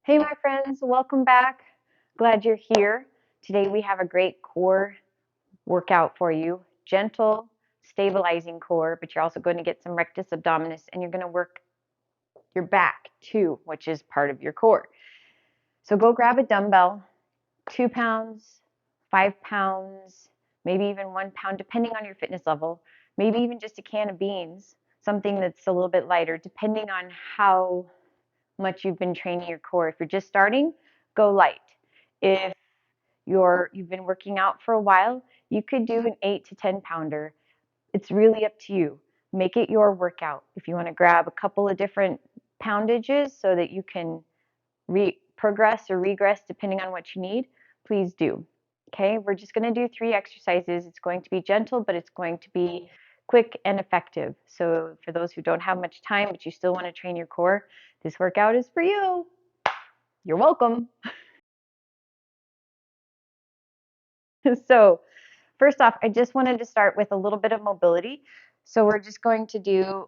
Hey, my friends, welcome back. Glad you're here. Today we have a great core workout for you. Gentle, stabilizing core, but you're also going to get some rectus abdominis and you're going to work your back too, which is part of your core. So go grab a dumbbell, 2 pounds, 5 pounds, maybe even 1 pound, depending on your fitness level. Maybe even just a can of beans, something that's a little bit lighter, depending on how much you've been training your core. If you're just starting, go light. If you've been working out for a while, you could do an 8 to 10 pounder. It's really up to you. Make it your workout. If you want to grab a couple of different poundages so that you can progress or regress depending on what you need, please do. Okay, we're just going to do 3 exercises. It's going to be gentle, but it's going to be quick and effective. So for those who don't have much time, but you still want to train your core, this workout is for you. You're welcome. So first off, I just wanted to start with a little bit of mobility. So we're just going to do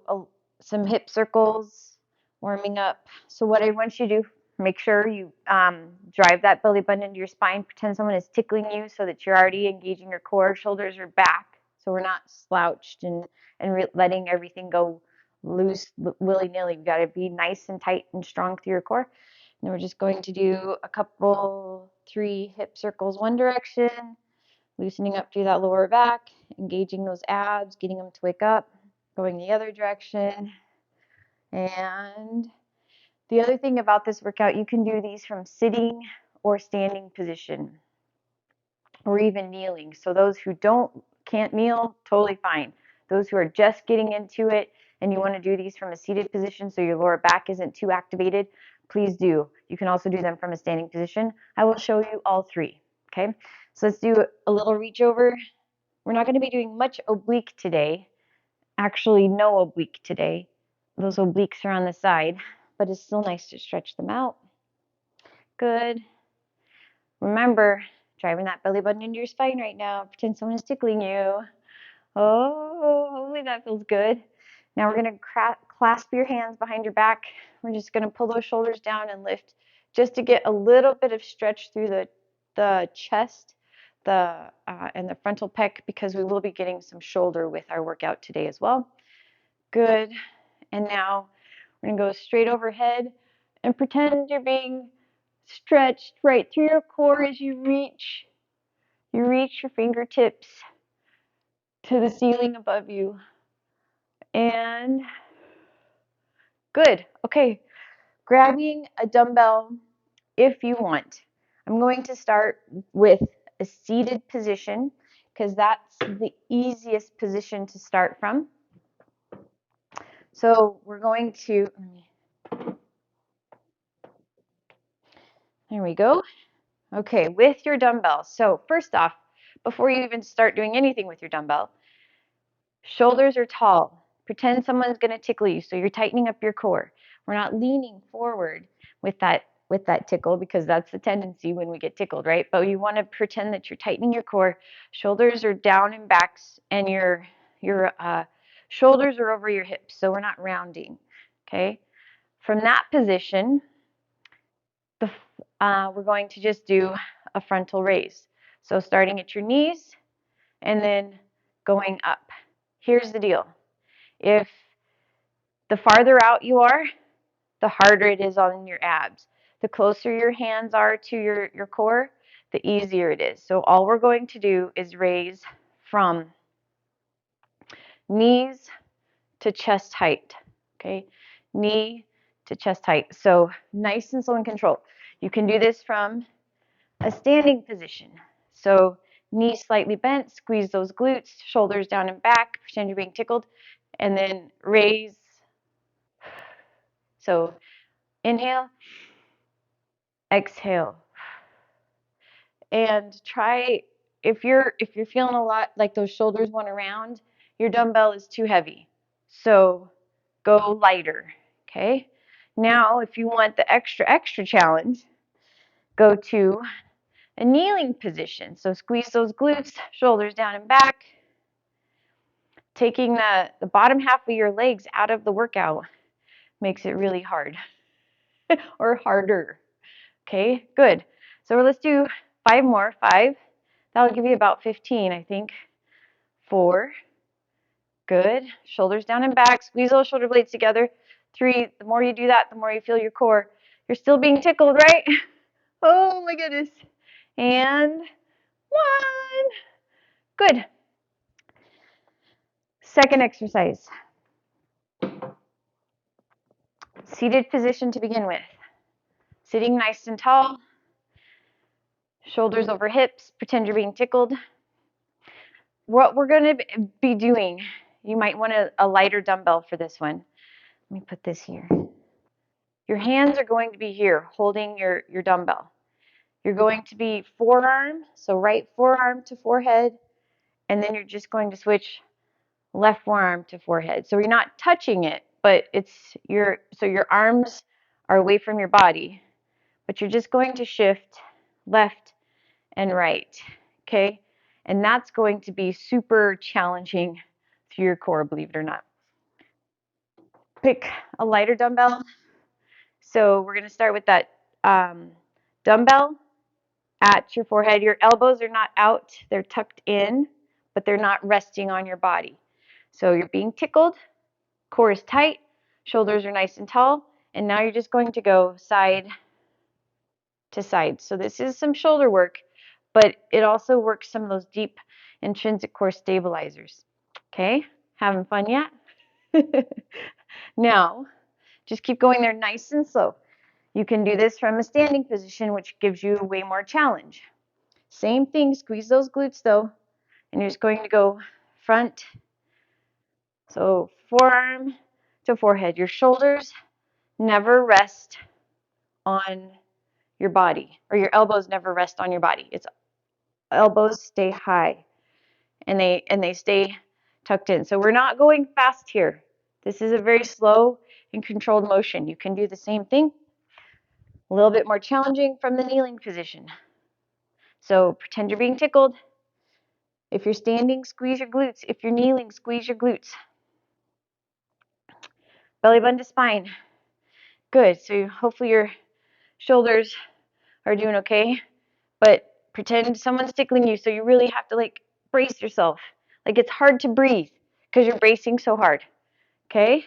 some hip circles, warming up. So what I want you to do, make sure you drive that belly button into your spine. Pretend someone is tickling you so that you're already engaging your core. Shoulders are back, so we're not slouched and letting everything go loose willy-nilly. We've got to be nice and tight and strong through your core. And we're just going to do a couple, 3 hip circles one direction, loosening up through that lower back, engaging those abs, getting them to wake up, going the other direction. And the other thing about this workout, you can do these from sitting or standing position or even kneeling. So those who can't kneel, totally fine. Those who are just getting into it and you want to do these from a seated position so your lower back isn't too activated, please do. You can also do them from a standing position. I will show you all 3. Okay, so let's do a little reach over. We're not going to be doing much oblique today. Actually, no oblique today. Those obliques are on the side, but it's still nice to stretch them out. Good. Remember, driving that belly button into your spine right now. Pretend someone is tickling you. Oh, hopefully that feels good. Now we're going to clasp your hands behind your back. We're just going to pull those shoulders down and lift just to get a little bit of stretch through the chest and the frontal pec, because we will be getting some shoulder with our workout today as well. Good. And now we're going to go straight overhead and pretend you're being stretched right through your core as you reach your fingertips to the ceiling above you. And good. Okay. Grabbing a dumbbell if you want. I'm going to start with a seated position because that's the easiest position to start from. So we're going to, there we go. Okay, with your dumbbell. So first off, before you even start doing anything with your dumbbell, shoulders are tall. Pretend someone's going to tickle you, so you're tightening up your core. We're not leaning forward with that tickle, because that's the tendency when we get tickled, right? But you want to pretend that you're tightening your core. Shoulders are down and backs, and your shoulders are over your hips, so we're not rounding. Okay. From that position, we're going to just do a frontal raise. So starting at your knees and then going up. Here's the deal. If the farther out you are, the harder it is on your abs. The closer your hands are to your core, the easier it is. So all we're going to do is raise from knees to chest height. Okay, knee to chest height. So nice and slow and controlled. You can do this from a standing position. So knees slightly bent, squeeze those glutes, shoulders down and back, pretend you're being tickled, and then raise. So inhale, exhale. And try, if you're feeling a lot like those shoulders want to round, your dumbbell is too heavy. So go lighter. Okay? Now, if you want the extra challenge, go to a kneeling position. So squeeze those glutes, shoulders down and back. Taking the bottom half of your legs out of the workout makes it really hard or harder. Okay, good. So let's do 5 more. 5. That'll give you about 15, I think. 4. Good. Shoulders down and back. Squeeze those shoulder blades together. 3. The more you do that, the more you feel your core. You're still being tickled, right? Oh my goodness. And 1. Good. Second exercise. Seated position to begin with. Sitting nice and tall. Shoulders over hips. Pretend you're being tickled. What we're going to be doing, you might want a lighter dumbbell for this one. Let me put this here. Your hands are going to be here holding your dumbbell. You're going to be forearm, so right forearm to forehead, and then you're just going to switch left forearm to forehead. So you're not touching it, but your arms are away from your body, but you're just going to shift left and right, okay? And that's going to be super challenging to your core, believe it or not. Pick a lighter dumbbell. So we're going to start with that dumbbell at your forehead. Your elbows are not out, they're tucked in, but they're not resting on your body. So you're being tickled, core is tight, shoulders are nice and tall, and now you're just going to go side to side. So this is some shoulder work, but it also works some of those deep intrinsic core stabilizers. Okay, having fun yet? Now, just keep going there nice and slow. You can do this from a standing position, which gives you way more challenge. Same thing, squeeze those glutes though, and you're just going to go front. So forearm to forehead. Your shoulders never rest on your body, or your elbows never rest on your body. It's elbows stay high and they stay tucked in. So we're not going fast here. This is a very slow and controlled motion. You can do the same thing. A little bit more challenging from the kneeling position. So pretend you're being tickled. If you're standing, squeeze your glutes. If you're kneeling, squeeze your glutes. Belly button to spine. Good. So hopefully your shoulders are doing okay. But pretend someone's tickling you, so you really have to like brace yourself. Like it's hard to breathe because you're bracing so hard. Okay?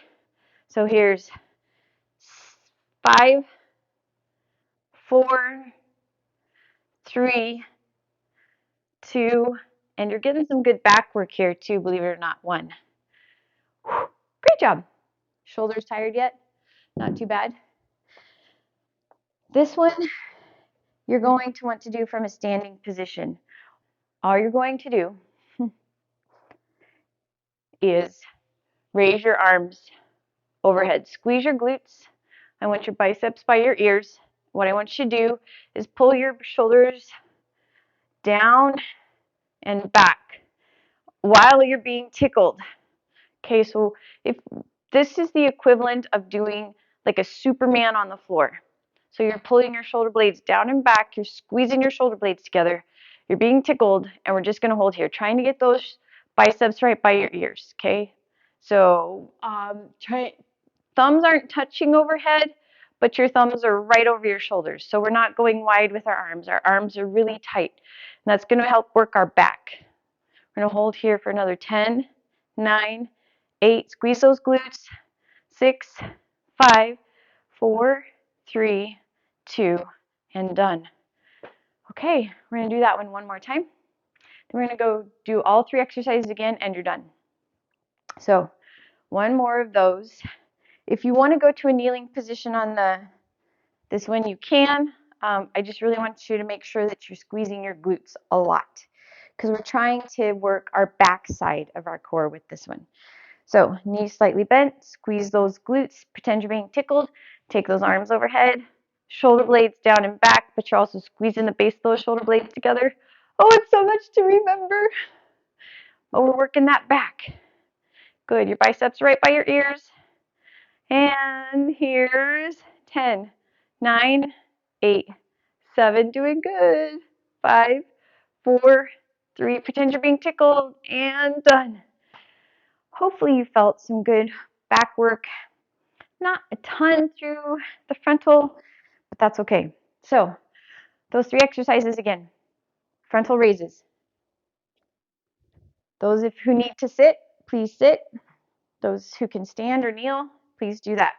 So here's 5, 4, 3, 2, and you're getting some good back work here too, believe it or not. 1. Great job. Shoulders tired yet? Not too bad. This one you're going to want to do from a standing position. All you're going to do is raise your arms overhead. Squeeze your glutes. I want your biceps by your ears. What I want you to do is pull your shoulders down and back while you're being tickled. Okay, so if this is the equivalent of doing like a Superman on the floor. So you're pulling your shoulder blades down and back, you're squeezing your shoulder blades together, you're being tickled, and we're just going to hold here, trying to get those biceps right by your ears, okay? So thumbs aren't touching overhead, but your thumbs are right over your shoulders. So we're not going wide with our arms. Our arms are really tight, and that's going to help work our back. We're going to hold here for another 10, 9, 8, squeeze those glutes, 6, 5, 4, 3, 2, and done. Okay, we're going to do that one more time. Then we're going to go do all 3 exercises again, and you're done. So 1 more of those. If you want to go to a kneeling position on this one, you can. I just really want you to make sure that you're squeezing your glutes a lot because we're trying to work our back side of our core with this one. So knees slightly bent, squeeze those glutes, pretend you're being tickled, take those arms overhead, shoulder blades down and back, but you're also squeezing the base of those shoulder blades together. Oh, it's so much to remember. Oh, we're working that back. Good, your biceps right by your ears. And here's 10, 9, 8, 7, doing good. 5, 4, 3, pretend you're being tickled, and done. Hopefully you felt some good back work. Not a ton through the frontal, but that's okay. So those 3 exercises again. Frontal raises. Those who need to sit, please sit. Those who can stand or kneel, please do that.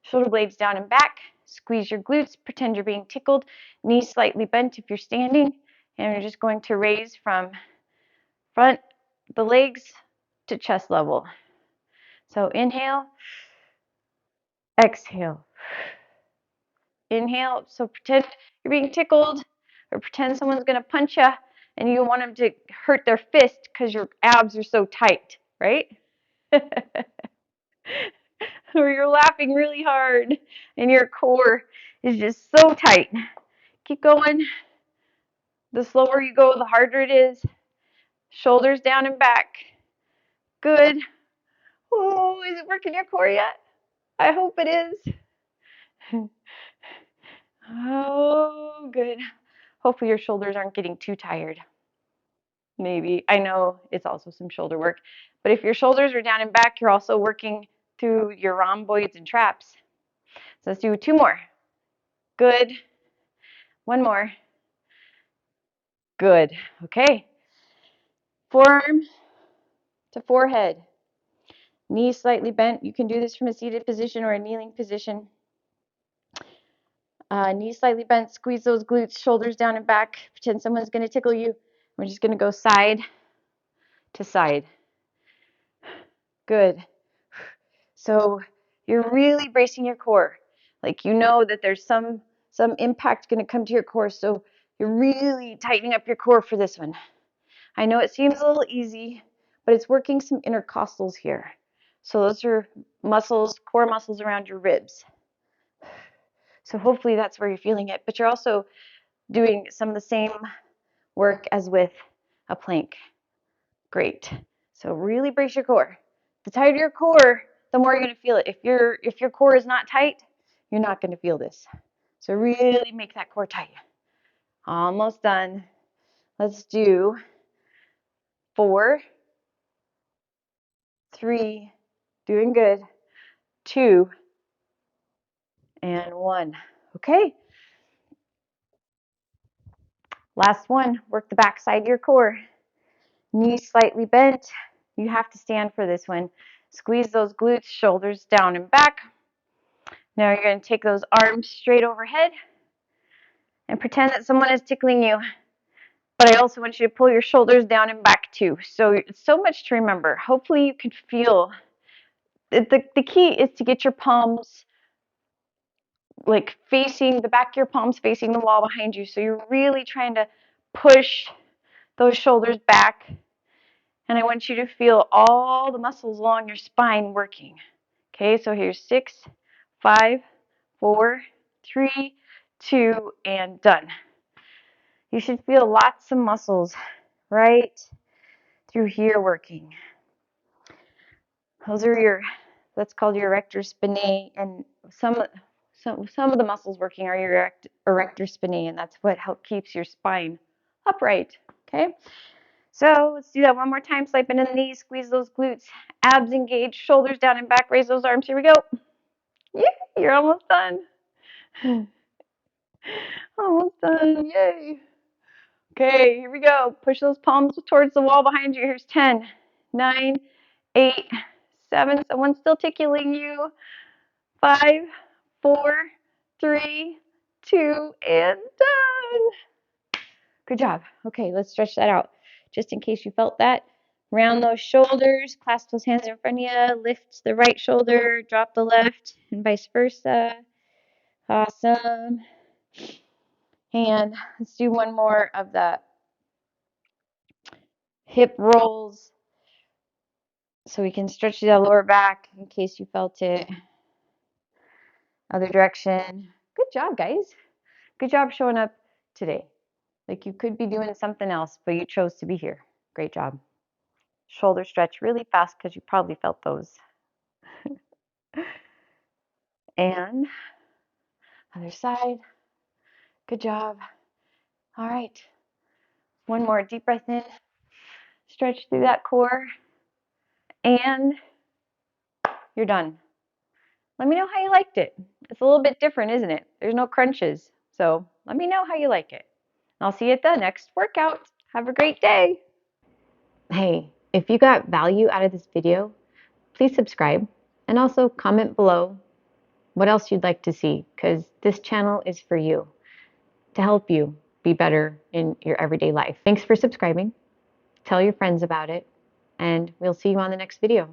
Shoulder blades down and back. Squeeze your glutes. Pretend you're being tickled. Knees slightly bent if you're standing. And you're just going to raise from front, the legs to chest level. So inhale, exhale. Inhale. So pretend you're being tickled, or pretend someone's going to punch you and you want them to hurt their fist because your abs are so tight, right? Or you're laughing really hard and your core is just so tight. Keep going. The slower you go, the harder it is. Shoulders down and back. Good. Oh, is it working your core yet? I hope it is. Oh, good. Hopefully your shoulders aren't getting too tired. Maybe. I know it's also some shoulder work. But if your shoulders are down and back, you're also working through your rhomboids and traps. So let's do 2 more. Good. 1 more. Good. Okay. Forearm to forehead. Knees slightly bent. You can do this from a seated position or a kneeling position. Knees slightly bent. Squeeze those glutes, shoulders down and back. Pretend someone's going to tickle you. We're just going to go side to side. Good. So you're really bracing your core. Like you know that there's some impact going to come to your core. So you're really tightening up your core for this one. I know it seems a little easy, but it's working some intercostals here. So those are muscles, core muscles around your ribs. So hopefully that's where you're feeling it. But you're also doing some of the same work as with a plank. Great. So really brace your core. The tighter your core, the more you're going to feel it. If your core is not tight, you're not going to feel this. So really make that core tight. Almost done. Let's do 4, 3, doing good, 2, and 1. Okay. Last one. Work the back side of your core. Knees slightly bent. You have to stand for this one. Squeeze those glutes, shoulders down and back. Now you're going to take those arms straight overhead and pretend that someone is tickling you. But I also want you to pull your shoulders down and back too. So it's so much to remember. Hopefully you can feel. The key is to get your palms like facing, the back of your palms facing the wall behind you. So you're really trying to push those shoulders back. And I want you to feel all the muscles along your spine working. Okay, so here's 6, 5, 4, 3, 2, and done. You should feel lots of muscles right through here working. Those are that's called your erector spinae, and some of the muscles working are your erector spinae, and that's what keeps your spine upright. Okay, so let's do that one more time. Slide bend in the knees, squeeze those glutes, abs engaged, shoulders down and back, raise those arms. Here we go. Yeah, you're almost done. Almost done. Yay. Okay, here we go. Push those palms towards the wall behind you. Here's 10, 9, 8, 7. Someone's still tickling you. 5, 4, 3, 2, and done. Good job. Okay, let's stretch that out. Just in case you felt that. Round those shoulders, clasp those hands in front of you, lift the right shoulder, drop the left, and vice versa. Awesome. And let's do one more of the hip rolls so we can stretch the lower back in case you felt it. Other direction. Good job, guys. Good job showing up today. Like you could be doing something else, but you chose to be here. Great job. Shoulder stretch really fast because you probably felt those. And other side. Good job. All right. One more deep breath in. Stretch through that core. And you're done. Let me know how you liked it. It's a little bit different, isn't it? There's no crunches. So let me know how you like it. I'll see you at the next workout. Have a great day. Hey, if you got value out of this video, please subscribe and also comment below what else you'd like to see, because this channel is for you, to help you be better in your everyday life. Thanks for subscribing. Tell your friends about it, and we'll see you on the next video.